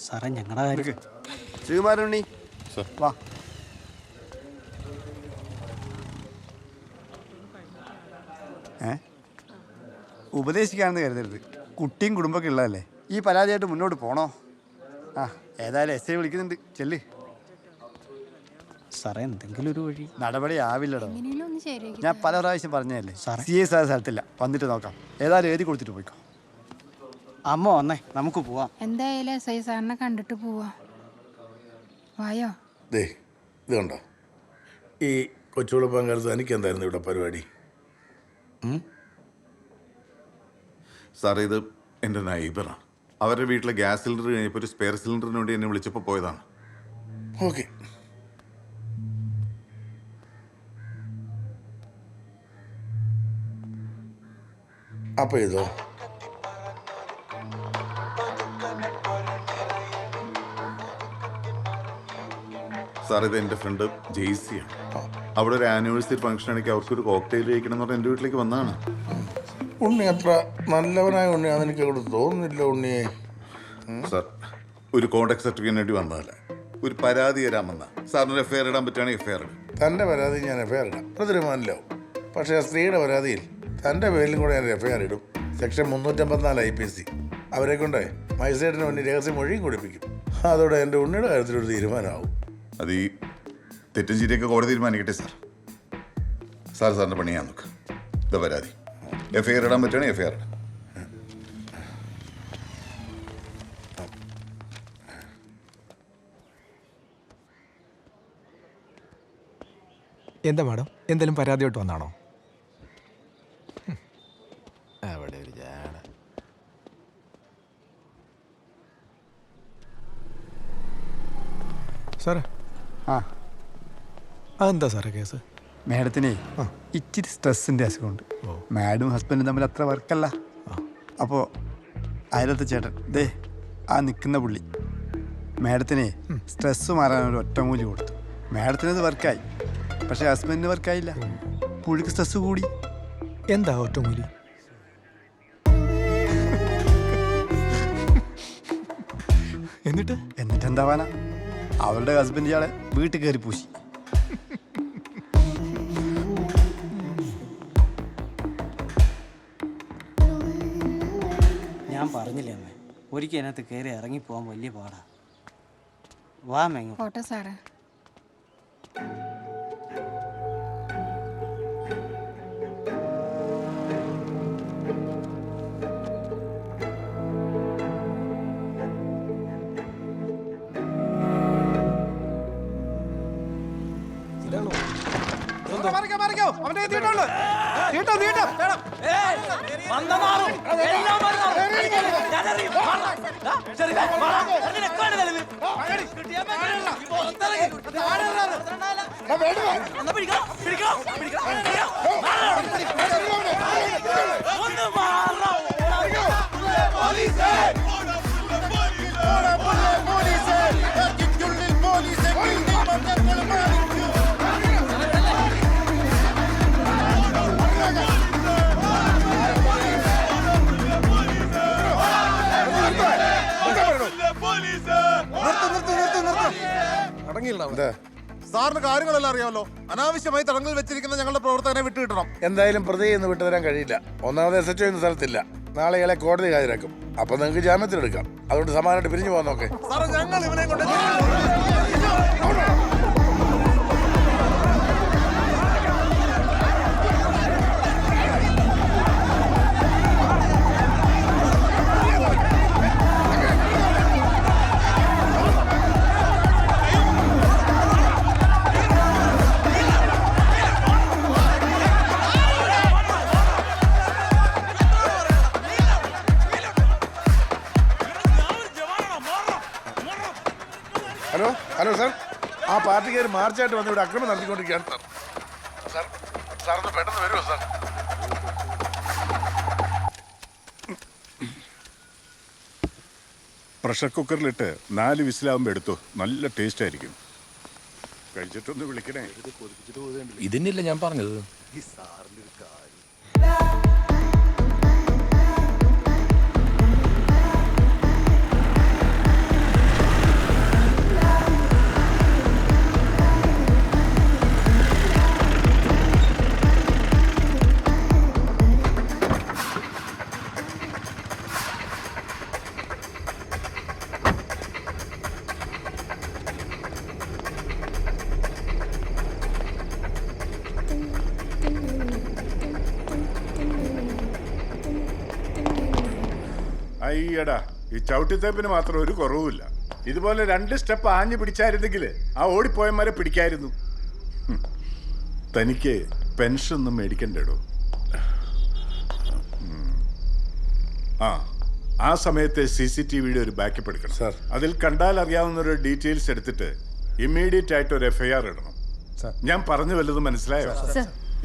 സാറേ ഞങ്ങളുടെ കാര്യം ശ്രീകുമാരുണ്ണി വാ. ഉപദേശിക്കാണെന്ന് കരുതരുത്, കുട്ടിയും കുടുംബമൊക്കെ ഉള്ളതല്ലേ. ഈ പരാതിയായിട്ട് മുന്നോട്ട് പോണോ? ആ ഏതായാലും എസ് ഐ വിളിക്കുന്നുണ്ട്, ചെല്ല്. സാറേ എന്തെങ്കിലും ഒരു വഴി. നടപടി ആവില്ലടോ, ഞാൻ പല പ്രാവശ്യം പറഞ്ഞതല്ലേ. CS ആയ സ്ഥലത്തില്ല, വന്നിട്ട് നോക്കാം. ഏതായാലും എഴുതി കൊടുത്തിട്ട് പോയിക്കോ. അമ്മ വന്നേ, നമുക്ക് പോവാം. എന്തായാലും എസ് ഐ സാറിനെ കണ്ടിട്ട് പോവാ. വായോ. ദേ ഇത് കണ്ടോ, ഈ കൊച്ചുകുളപ്പങ്കാലത്ത് എനിക്ക് എന്തായിരുന്നു ഇവിടെ പരിപാടി? സാറേ ഇത് എൻ്റെ നൈബറാണ്. അവരുടെ വീട്ടിലെ ഗ്യാസ് സിലിണ്ടർ കഴിഞ്ഞപ്പോൾ ഒരു സ്പെയർ സിലിണ്ടറിന് വേണ്ടി എന്നെ വിളിച്ചപ്പോൾ പോയതാണ്. ഓക്കെ. അപ്പോൾ ഇതോ? സാർ ഇത് എൻ്റെ ഫ്രണ്ട് ജെയ്സിയാണ്. അവിടെ ഒരു ആനിവേഴ്സറി ഫംഗ്ഷൻ ആണെങ്കിൽ അവർക്കൊരു കോക്ടെയിൽ കഴിക്കണം എന്ന് പറഞ്ഞാൽ എൻ്റെ വീട്ടിലേക്ക് വന്നതാണ്. ഉണ്ണി അത്ര നല്ലവനായ ഉണ്ണിയാന്ന് എനിക്ക് അവിടെ തോന്നുന്നില്ല ഉണ്ണിയെ. സാർ ഒരു കോണ്ടാക്ട് സർട്ടിഫിക്കറ്റിന് വേണ്ടി വന്നതല്ല, ഒരു പരാതി തരാൻ വന്ന. സാറിന് FIR ഇടാൻ പറ്റുകയാണെങ്കിൽ FIR ഇടും. തൻ്റെ പരാതി ഞാൻ FIR ഇടാം, അത് തീരുമാനമില്ലാവും. പക്ഷേ ആ സ്ത്രീയുടെ പരാതിയിൽ തൻ്റെ പേരിലും കൂടെ ഞാൻ FIR ഇടും. Section 354 IPC. അവരെ കൊണ്ട് മജിസ്ട്രേറ്റിന് വേണ്ടി രഹസ്യ മൊഴിയും കൊടുപ്പിക്കും. അതോടെ എൻ്റെ ഉണ്ണിയുടെ കാര്യത്തിലൊരു തീരുമാനമാവും. അത് ഈ തെറ്റും ശരിയൊക്കെ കോടതി തീരുമാനിക്കട്ടെ സാർ. സാറിൻ്റെ പണി ഞാൻ നോക്കാം. ഇതാ പരാതി. FIR ഇടാൻ പറ്റുകയാണെങ്കിൽ FIR ഇടാം. എന്താ മാഡം, എന്തെങ്കിലും പരാതിയോട്ട് വന്നാണോ? അവിടെ ഒരു ജാട. സാറേ അതെന്താ സാറേ കേസ്? മാഡത്തിനെ ഇച്ചിരി സ്ട്രെസ്സിൻ്റെ അസുഖമുണ്ട്. മാഡും ഹസ്ബൻഡും തമ്മിൽ അത്ര വർക്കല്ല. അപ്പോൾ അയലത്തെ ചേട്ടൻ ദേ ആ നിൽക്കുന്ന പുള്ളി മാഡത്തിനെ സ്ട്രെസ്സ് മാറാൻ ഒരു ഒറ്റമൂലി കൊടുത്തു. മാഡത്തിനത് വർക്കായി, പക്ഷേ ഹസ്ബൻഡിന് വർക്കായില്ല. പുള്ളിക്ക് സ്ട്രെസ് കൂടി. എന്താ ഒറ്റമൂലി? എന്നിട്ട് എന്താവാനാ, അവരുടെ ഹസ്ബൻഡ് ഇയാളെ വീട്ടിൽ കയറി പൂശി. ഞാൻ പറഞ്ഞില്ലേ അമ്മേ, ഒരിക്കൽ അതിനകത്ത് കയറി ഇറങ്ങിപ്പോവാൻ വലിയ പാടാ. വാ മേങ്ങ. പോട്ടെ സാറേ. സാറിന് കാര്യങ്ങളെല്ലാം അറിയാമല്ലോ. അനാവശ്യമായി തടങ്കൽ വെച്ചിരിക്കുന്ന ഞങ്ങളുടെ പ്രവർത്തകനെ വിട്ടുകിട്ടണം. എന്തായാലും പ്രതിയെ ഇന്ന് വിട്ടുതരാൻ കഴിയില്ല. ഒന്നാമത് SHO ഇന്ന് സ്ഥലത്തില്ല. നാളെ ഇയാളെ കോടതി ഹാജരാക്കും. അപ്പൊ നിങ്ങൾക്ക് ജാമ്യത്തിലെടുക്കാം. അതുകൊണ്ട് സമാനമായിട്ട് പിരിഞ്ഞു പോകാൻ നോക്കേ. സാറേ ഞങ്ങൾ ഇവനെ കൊണ്ട് ഹലോ സാർ, ആ പാർട്ടിക്കാർ മാർച്ചായിട്ട് വന്ന് ഇവിടെ അക്രമം നടത്തിക്കൊണ്ടിരിക്കുകയാണ് സാർ. സാറൊന്ന് പെട്ടെന്ന് വരുമോ സാർ? പ്രഷർ കുക്കറിലിട്ട് 4 വിസിലാകുമ്പോൾ എടുത്തു. നല്ല ടേസ്റ്റ് ആയിരിക്കും. കഴിച്ചിട്ടൊന്ന് വിളിക്കണേ. ഇതിനില്ല ഞാൻ പറഞ്ഞത്. അയ്യടാ, ഈ ചവിട്ടിത്തേപ്പിന് മാത്രം ഒരു കുറവുമില്ല. ഇതുപോലെ 2 സ്റ്റെപ്പ് ആഞ്ഞു പിടിച്ചായിരുന്നെങ്കിൽ ആ ഓടിപ്പോയന്മാരെ പിടിക്കായിരുന്നു. തനിക്ക് പെൻഷൻ ഒന്നും മേടിക്കണ്ടേടോ. ആ സമയത്തെ CCTVയുടെ ഒരു ബാക്കപ്പ് എടുക്കണം സാർ. അതിൽ കണ്ടാൽ അറിയാവുന്ന ഒരു ഡീറ്റെയിൽസ് എടുത്തിട്ട് ഇമ്മീഡിയറ്റ് ആയിട്ട് ഒരു FIR ഇടണം. ഞാൻ പറഞ്ഞു വല്ലതും മനസ്സിലായോ?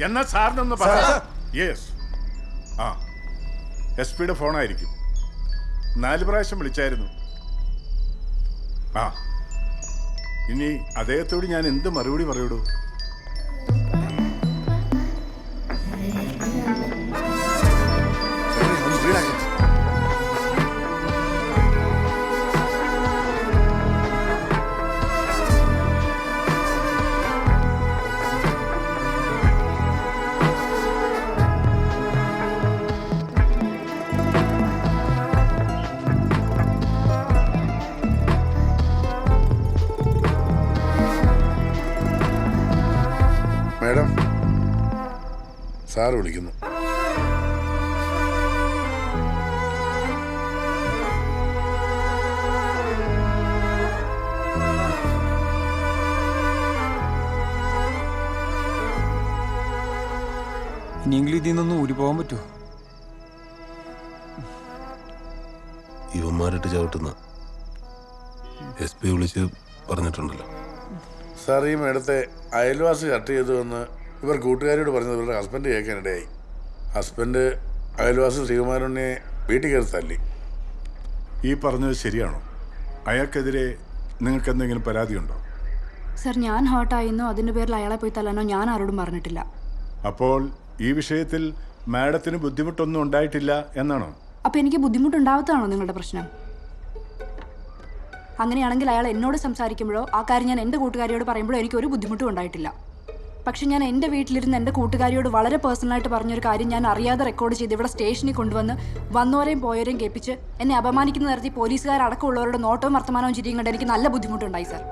എന്നാ സാറിനൊന്ന് പറയാം. യെസ്. SP-യുടെ ഫോണായിരിക്കും. 4 പ്രാവശ്യം വിളിച്ചായിരുന്നു. ഇനി അദ്ദേഹത്തോട് ഞാൻ എന്ത് മറുപടി പറയൂടൂ? മാഡം, സാറ് വിളിക്കുന്നു. ഇനിയെങ്കിലും ഇതിൽ നിന്നൊന്നും ഊരി പോകാൻ പറ്റുമോ? ഇവന്മാരിട്ട് ചവിട്ടുന്ന SP വിളിച്ച് പറഞ്ഞിട്ടുണ്ടല്ലോ. സാർ, ഈ മേഡത്തെ അയൽവാസി കട്ട് ചെയ്തു എന്ന് ഇവർ കൂട്ടുകാരോട് പറഞ്ഞത് ഇവരുടെ ഹസ്ബൻഡ് കേൾക്കാനിടയായി. ഹസ്ബൻഡ് അയൽവാസി ശ്രീകുമാരനെ വീട്ടിൽ കയറി തല്ലി. ഈ പറഞ്ഞത് ശരിയാണോ? അയാൾക്കെതിരെ നിങ്ങൾക്ക് എന്തെങ്കിലും പരാതിയുണ്ടോ? സർ, ഞാൻ ഹേർട്ടായിരുന്നു. അതിൻ്റെ പേരിൽ അയാളെ പോയി തല്ലാനോ ഞാൻ ആരോടും പറഞ്ഞിട്ടില്ല. അപ്പോൾ ഈ വിഷയത്തിൽ മാഡത്തിന് ബുദ്ധിമുട്ടൊന്നും ഉണ്ടായിട്ടില്ല എന്നാണോ? അപ്പോൾ എനിക്ക് ബുദ്ധിമുട്ടുണ്ടാവത്താണോ നിങ്ങളുടെ പ്രശ്നം? അങ്ങനെയാണെങ്കിൽ അയാൾ എന്നോട് സംസാരിക്കുമ്പോഴോ ആ കാര്യം ഞാൻ എൻ്റെ കൂട്ടുകാരിയോട് പറയുമ്പോഴോ എനിക്കൊരു ബുദ്ധിമുട്ടും ഉണ്ടായിട്ടില്ല. പക്ഷെ ഞാൻ എൻ്റെ വീട്ടിലിരുന്ന് എൻ്റെ കൂട്ടുകാരിയോട് വളരെ പേഴ്സണലായിട്ട് പറഞ്ഞൊരു കാര്യം ഞാൻ അറിയാതെ റെക്കോർഡ് ചെയ്ത് ഇവിടെ സ്റ്റേഷനിൽ കൊണ്ടുവന്ന് വന്നവരെയും പോയവരെയും കേൾപ്പിച്ച് എന്നെ അപമാനിക്കുന്ന തരത്തിൽ പോലീസുകാരടക്കമുള്ളവരുടെ നോട്ടവും വർത്തമാനവും ചിരിയും കണ്ട് എനിക്ക് നല്ല ബുദ്ധിമുട്ടുണ്ടായി സാർ.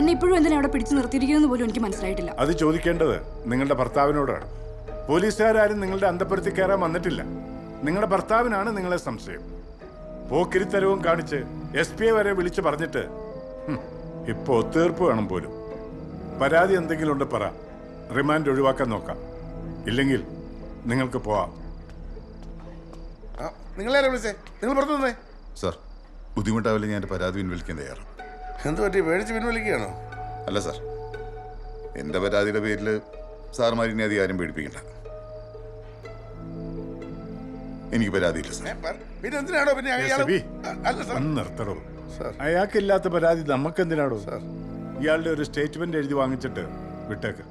എന്നെ ഇപ്പോഴും എന്തിനാ അവിടെ പിടിച്ചു നിർത്തിയിരിക്കുന്നത് പോലും എനിക്ക് മനസ്സിലായിട്ടില്ല. അത് ചോദിക്കേണ്ടത് നിങ്ങളുടെ ഭർത്താവിനോടാണ്. പോലീസുകാരും നിങ്ങളുടെ അന്തപ്പുരത്തിൽ കയറാൻ വന്നിട്ടില്ല. നിങ്ങളുടെ ഭർത്താവിനാണ് നിങ്ങളെ സംശയം. പോക്കിരിത്തരവും കാണിച്ച് SP വരെ വിളിച്ചു പറഞ്ഞിട്ട് ഇപ്പൊ ഒത്തീർപ്പ് വേണം പോലും. പരാതി എന്തെങ്കിലും ഉണ്ട് പറ, റിമാൻഡ് ഒഴിവാക്കാൻ നോക്കാം. ഇല്ലെങ്കിൽ നിങ്ങൾക്ക് പോവാം. നിങ്ങളാരെ വിളിച്ചേ? നിങ്ങൾ പുറത്തു നിന്നേ. സാർ, ബുദ്ധിമുട്ടാവില്ല, ഞാൻ എൻ്റെ പരാതി പിൻവലിക്കാൻ തയ്യാറാണ്. എന്ത് പറ്റി? പേടിച്ച് പിൻവലിക്കുകയാണോ? അല്ല സാർ, എൻ്റെ പരാതിയുടെ പേരിൽ സാറുമാർ ഇനി അധികാരം പേടിപ്പിക്കണ്ട. എനിക്ക് പരാതിയില്ല സാർ. പിന്നെ എന്തിനാണോ പിന്നെ അല്ല സാർ, നിർത്തടോ. അയാൾക്കില്ലാത്ത പരാതി നമുക്കെന്തിനാടോ? സാർ, ഇയാളുടെ ഒരു സ്റ്റേറ്റ്മെന്റ് എഴുതി വാങ്ങിച്ചിട്ട് വിട്ടേക്ക്.